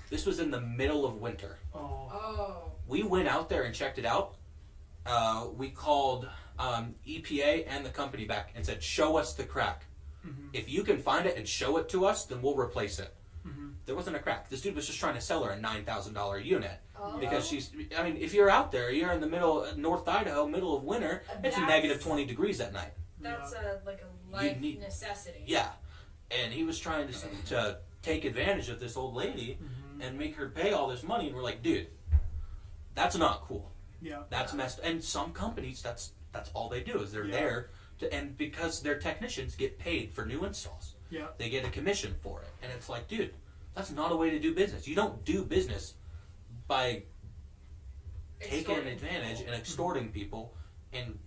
This was in the middle of winter. Oh. We went out there and checked it out. We called EPA and the company back and said, show us the crack. If you can find it and show it to us, then we'll replace it. There wasn't a crack. This dude was just trying to sell her a $9,000 unit. Because if you're out there, you're in the middle of North Idaho, middle of winter, it's negative 20 degrees at night. That's a life necessity. Yeah. And he was trying to take advantage of this old lady and make her pay all this money, and we're like, dude, that's not cool. Yeah. That's messed. And some companies, that's all they do is they're there to, and because their technicians get paid for new installs, they get a commission for it, and it's like, dude, that's not a way to do business. You don't do business by taking advantage and extorting people and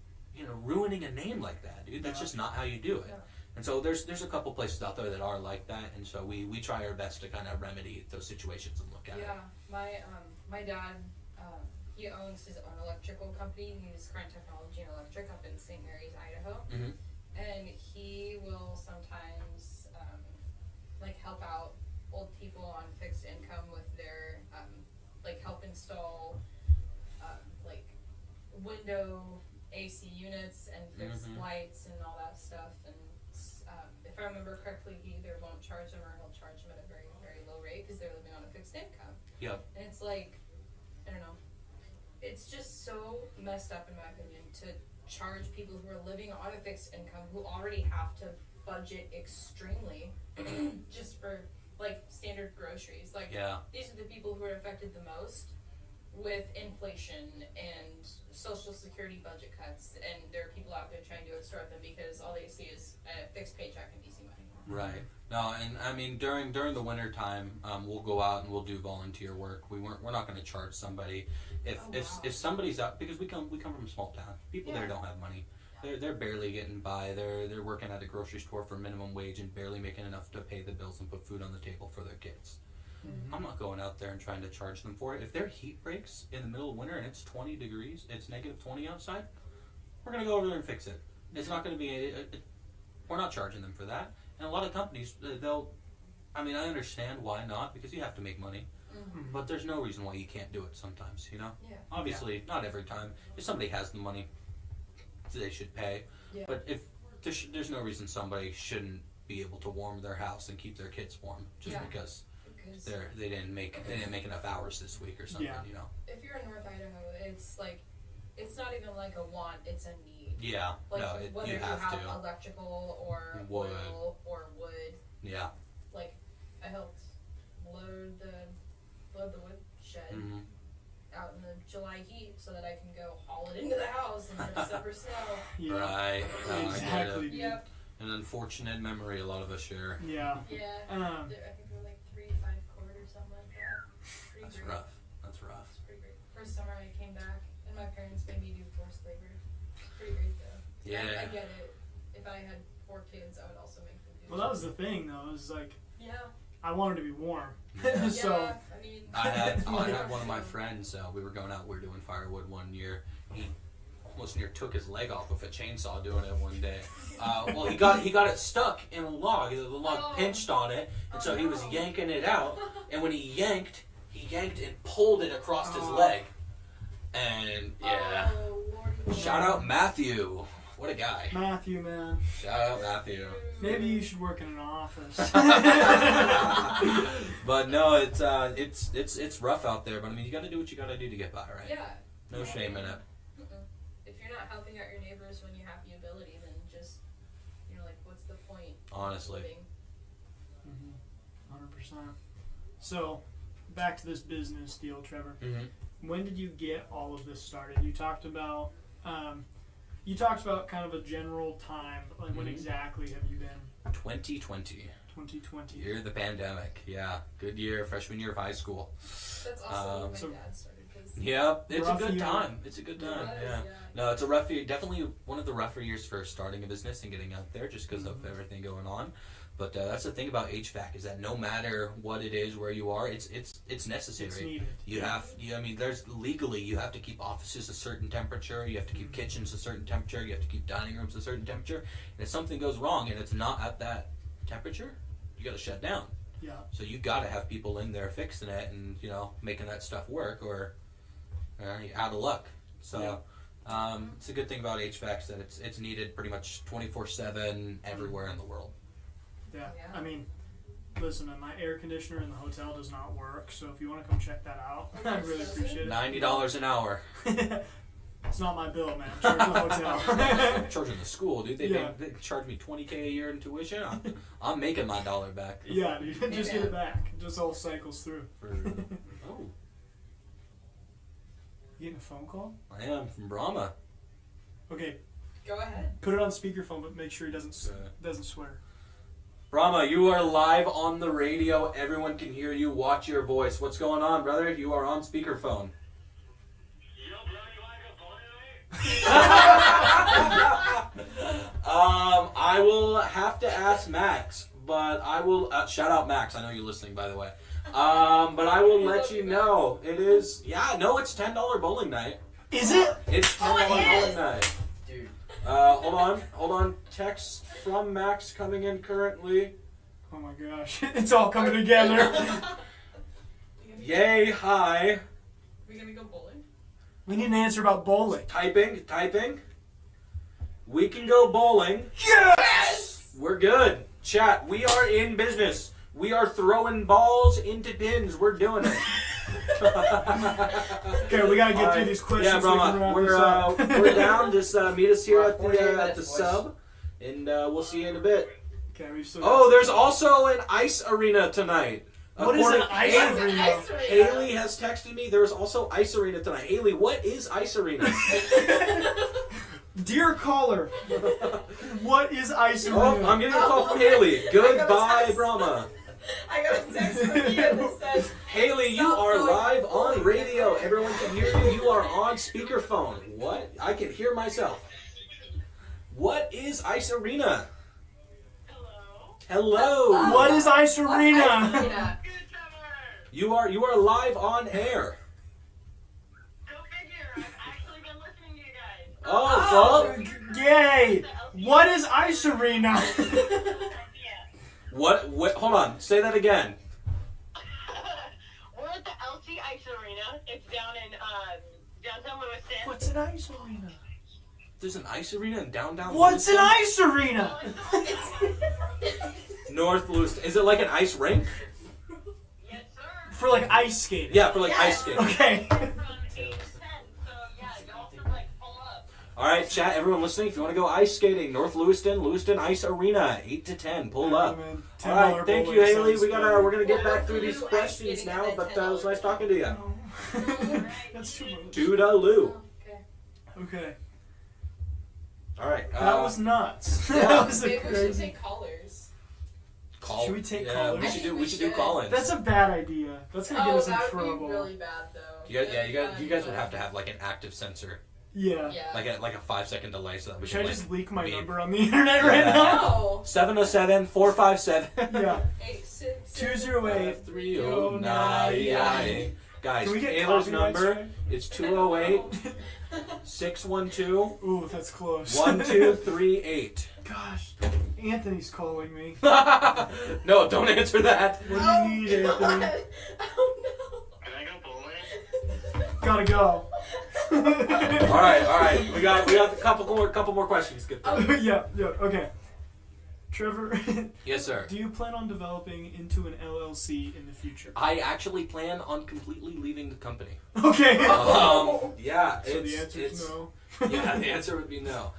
ruining a name like that, dude. That's just not how you do it. Yeah. And so there's a couple places out there that are like that, and so we try our best to kind of remedy those situations and look at it. Yeah, my dad, he owns his own electrical company. He's Current Technology and Electric up in St. Mary's, Idaho, and he will sometimes help out old people on fixed income with their help install window AC units and fix lights and all that stuff. And if I remember correctly, he either won't charge them or he'll charge them at a very, very low rate because they're living on a fixed income. Yep. And it's like, I don't know, it's just so messed up in my opinion to charge people who are living on a fixed income who already have to budget extremely just for standard groceries. These are the people who are affected the most with inflation and social security budget cuts, and there are people out there trying to extort them because all they see is a fixed paycheck and easy money. Right. No, and I mean during the winter time, we'll go out and we'll do volunteer work. We're not going to charge somebody if somebody's out, because we come from a small town. People there don't have money. They're barely getting by. They're working at a grocery store for minimum wage and barely making enough to pay the bills and put food on the table for their kids. I'm not going out there and trying to charge them for it. If their heat breaks in the middle of winter and it's 20 degrees, it's negative 20 outside, we're going to go over there and fix it. It's not going to be, we're not charging them for that. And a lot of companies, I understand why not, because you have to make money. But there's no reason why you can't do it sometimes, Yeah. Obviously, not every time. If somebody has the money, they should pay. Yeah. But if there's no reason somebody shouldn't be able to warm their house and keep their kids warm just because they didn't make enough hours this week or something, If you're in North Idaho, it's not even like a want, it's a need. Yeah. Whether you have to. electrical or Wood. oil or wood. Yeah. I helped load the wood shed out in the July heat so that I can go haul it into the house in the December snow. Yeah. Right. No, Exactly. I get it. Yep. An unfortunate memory a lot of us share. Yeah. Yeah. I think we're 3 to 5 quart or something like that. Pretty That's great. rough. That's rough. It's pretty great. First summer I came back and my parents made me do forced labor. Pretty great though. Yeah. I get it. If I had 4 kids, I would also make them do. Well, that was the thing, though. Is Yeah. I wanted to be warm. Yeah. So I mean. I had one of my friends. We were going out. We were doing firewood one year. He almost near took his leg off with a chainsaw doing it one day. Well, he got it stuck in a log. The log pinched on it, and so he was yanking it out. And when he yanked and pulled it across his leg. And yeah, Oh, Lordy. shout out Matthew. What a guy. Matthew, man. Shout out Matthew. Maybe you should work in an office. But no, it's rough out there. But I mean, you got to do what you got to do to get by, right? Yeah. No shame in it. If you're not helping out your neighbors when you have the ability, then just what's the point? Honestly. Living? 100%. So, back to this business deal, Trevor. When did you get all of this started? You talked about kind of a general time. When exactly have you been? 2020. 2020. Year of the pandemic. Yeah, good year. Freshman year of high school. That's also when my So- dad started his Yeah, it's a Rough good year. time. It's a good time. Yeah. No, it's a rough year. Definitely one of the rougher years for starting a business and getting out there, just because of everything going on. But that's the thing about HVAC is that no matter what it is, where you are, it's necessary. It's needed. I mean, there's legally you have to keep offices a certain temperature. You have to keep kitchens a certain temperature. You have to keep dining rooms a certain temperature. And if something goes wrong and it's not at that temperature, you got to shut down. Yeah. So you got to have people in there fixing it and making that stuff work, or you're out of luck. So it's a good thing about HVAC that it's needed pretty much 24/7 everywhere in the world. Yeah. I mean, listen, man, my air conditioner in the hotel does not work, so if you want to come check that out, I'd really appreciate it. $90 an hour. It's not my bill, man. Charge the hotel. Charging the school, dude. They charge me $20K a year in tuition. I'm making my dollar back. Yeah, dude. Just get it back. It just all cycles through. Oh, You getting a phone call? I am from Brahma. Okay, Go ahead. put it on speakerphone, but make sure he doesn't swear. Brahma, you are live on the radio. Everyone can hear you. Watch your voice. What's going on, brother? You are on speakerphone. I will have to ask Max, but I will shout out Max. I know you're listening, by the way. But I will let you know. It is, it's $10 bowling night. Is it? It's $10 bowling night. Dude. Hold on. Text from Max coming in currently. Oh my gosh. It's all coming together. Yay, hi. We gonna go bowling? We need an answer about bowling. Typing. We can go bowling. Yes! We're good. Chat, we are in business. We are throwing balls into pins. We're doing it. Okay, we gotta get through these questions. Yeah, so we can Brahma, wrap this up. we're down. Just meet us here at 48 the minutes, boys. sub, and we'll see you in a bit. Okay, we've still Oh, there's also an ice arena tonight. What is an ice Haley- arena? Ice arena. Haley has texted me. There's also ice arena tonight. Haley, what is ice arena? Dear caller, what is ice arena? Oh, I'm getting a call from Haley. Goodbye, Brahma. I got a text from you that says, Haley, you Stop are going live on bowling. radio. Everyone can hear you. You are on speakerphone. What? I can hear myself. What is ice arena? Hello. What is ice "What's arena? ice arena?" You are live on air. Go figure. I've actually been listening to you guys. Oh, Yay! What is ice arena? well, what? Hold on. Say that again. We're at the LC Ice Arena. It's down in downtown Lewiston. What's an ice arena? There's an ice arena in downtown. What's an Lewiston? ice arena? North Lewiston. Is it like an ice rink? Yes, sir. For like ice skating. Yeah, for like Yes. ice skating. Okay. From 8 to 10. So yeah, y'all should pull up. All right, chat. Everyone listening, if you want to go ice skating, North Lewiston Ice Arena, 8 to 10. Pull up. Man, All right, $10 thank you, bowling Haley. sounds We're gonna get Well, back through we'll these do ice questions skating now, and but then it was nice talking to you. That's too much. Toodaloo. Okay. Okay. All right. That was nuts. yeah. That was a Maybe we should crazy. take callers. Call. Should we take yeah, callers? We I should think do. we We should do should. call-ins. That's a bad idea. That's gonna get us in that would trouble. be really bad though. You guys would have to have like an active sensor, Yeah. Yeah. like a 5-second delay, so that we Should I can just leak my beep. number on the internet right now? No. 707-457. Yeah. 866. 208. 309. Guys, Can we get Taylor's copyright number strike? is 208-612-1238. Ooh, that's close. Gosh, Anthony's calling me. No, don't answer that. What do Oh, you need, Anthony? God. Oh Can I go bowling? Gotta go. All right. We got a couple more questions. Get through. yeah, okay. Trevor, Yes, sir. do you plan on developing into an LLC in the future? I actually plan on completely leaving the company. Okay. Yeah. So the answer is no. Yeah, the answer would be no.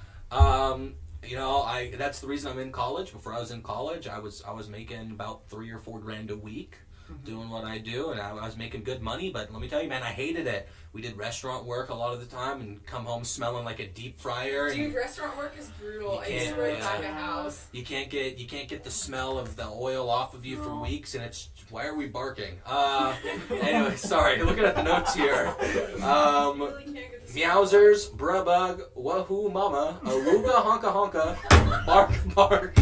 That's the reason I'm in college. Before I was in college, I was making about $3 or $4 grand a week. doing what I do, and I was making good money. But let me tell you, man, I hated it. We did restaurant work a lot of the time, and come home smelling like a deep fryer. Dude, restaurant work is brutal. I used to can't- work yeah. back a house. You can't get the smell of the oil off of you for weeks, and it's why are we barking? Anyway, sorry. Looking at the notes here. Really can't get the smell. Meowsers, brubug, wahoo mama, awooga honka honka, bark bark,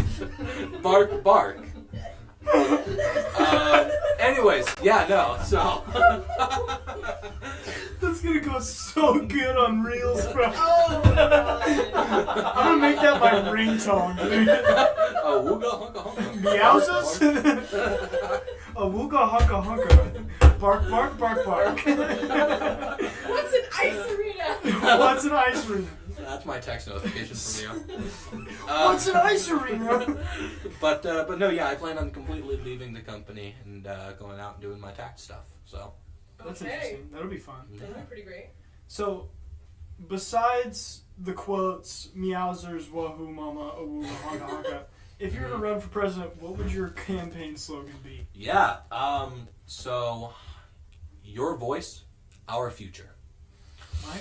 bark bark. Anyways, yeah, no, so. That's gonna go so good on Reels, bro. Oh my god. I'm gonna make that my ringtone, dude. Awooga honka honka. Meowses? Awooga hunka hunka. Bark, bark, bark, bark. What's an ice arena? What's an ice arena? That's my text notification from you. What's an ice arena? But no, yeah, I plan on completely leaving the company and going out and doing my tax stuff. So. That's Okay. interesting. That'll be fun. That'd be pretty great. So, besides the quotes, meowsers, wahoo mama, awooga honka honka, if you were to run for president, what would your campaign slogan be? Yeah. So, your voice, our future. My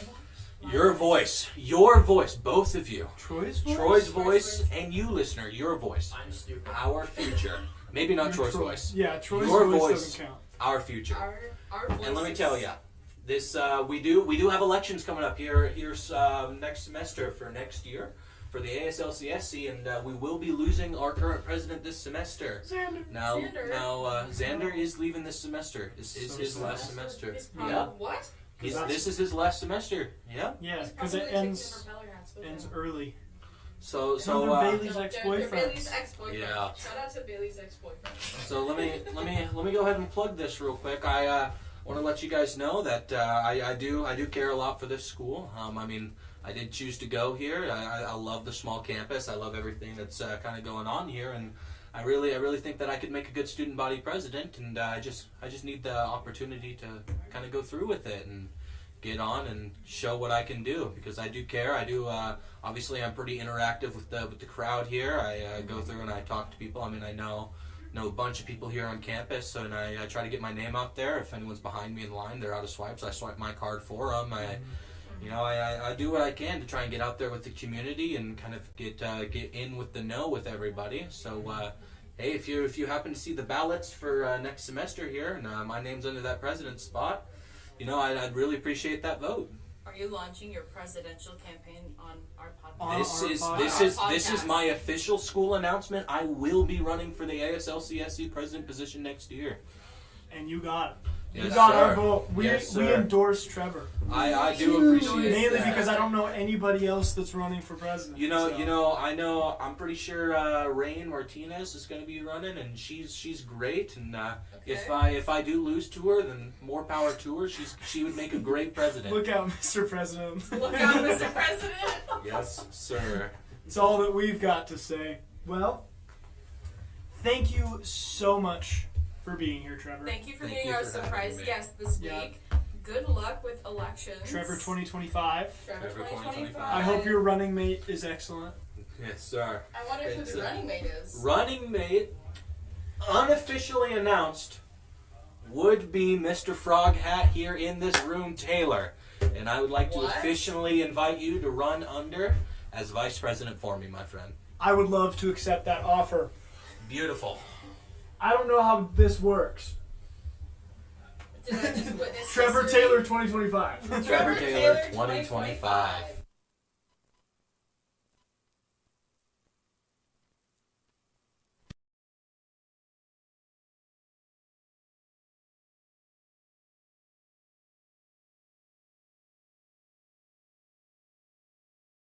voice? Your voice, both of you. Troy's voice? Troy's voice, and you, listener, your voice. I'm stupid. Our future. Maybe not Your Troy's voice. Yeah, Troy's Your voice voice. doesn't count. Our future. Our And let me voices. tell you, this we do have elections coming up here's next semester for next year for the ASLCSC, and we will be losing our current president this semester. Xander. Now, Xander. Xander is leaving this semester. This is So his sad. last semester. He's probably, Yeah, what? this is his last semester. Yeah. Yeah, He's because probably it ends early. So Remember Bailey's No, ex-boyfriend. Bailey's ex-boyfriend. Yeah. Shout out to Bailey's ex-boyfriend. So let me go ahead and plug this real quick. I want to let you guys know that I do care a lot for this school. I mean, I did choose to go here. I love the small campus. I love everything that's kind of going on here, and I really think that I could make a good student body president. And I just need the opportunity to kind of go through with it and get on and show what I can do, because I do care. I do. Obviously, I'm pretty interactive with the crowd here. I go through and I talk to people. I mean, I know a bunch of people here on campus, so and I try to get my name out there. If anyone's behind me in line, they're out of swipes, I swipe my card for them. I do what I can to try and get out there with the community and kind of get in with the know with everybody. So hey, if you happen to see the ballots for next semester here, and my name's under that president spot, I'd really appreciate that vote. Are you launching your presidential campaign on our podcast? On This is my official school announcement. I will be running for the ASLCSC president position next year. And you got it. You Yes, got sir. our vote. We Yes, we sir. endorse Trevor. I do appreciate Mainly that. because I don't know anybody else that's running for president. so. I'm pretty sure Rain Martinez is going to be running, and she's great. And if I do lose to her, then more power to her. She would make a great president. Look out, Mr. President. Look out, Mr. President! Yes, sir. It's all that we've got to say. Well, thank you so much for being here, Trevor. Thank you for Thank being you our for having surprise me. guest this Yeah. week. Good luck with elections. Trevor 2025. Trevor Trevor 2025. I hope your running mate is excellent. Yes, sir. I wonder who the running mate is. Running mate, unofficially announced, would be Mr. Frog Hat here in this room, Taylor. And I would like to What? officially invite you to run under as vice president for me, my friend. I would love to accept that offer. Beautiful. I don't know how this works. Did I just witness Trevor history? Taylor 2025. Trevor Taylor 2025.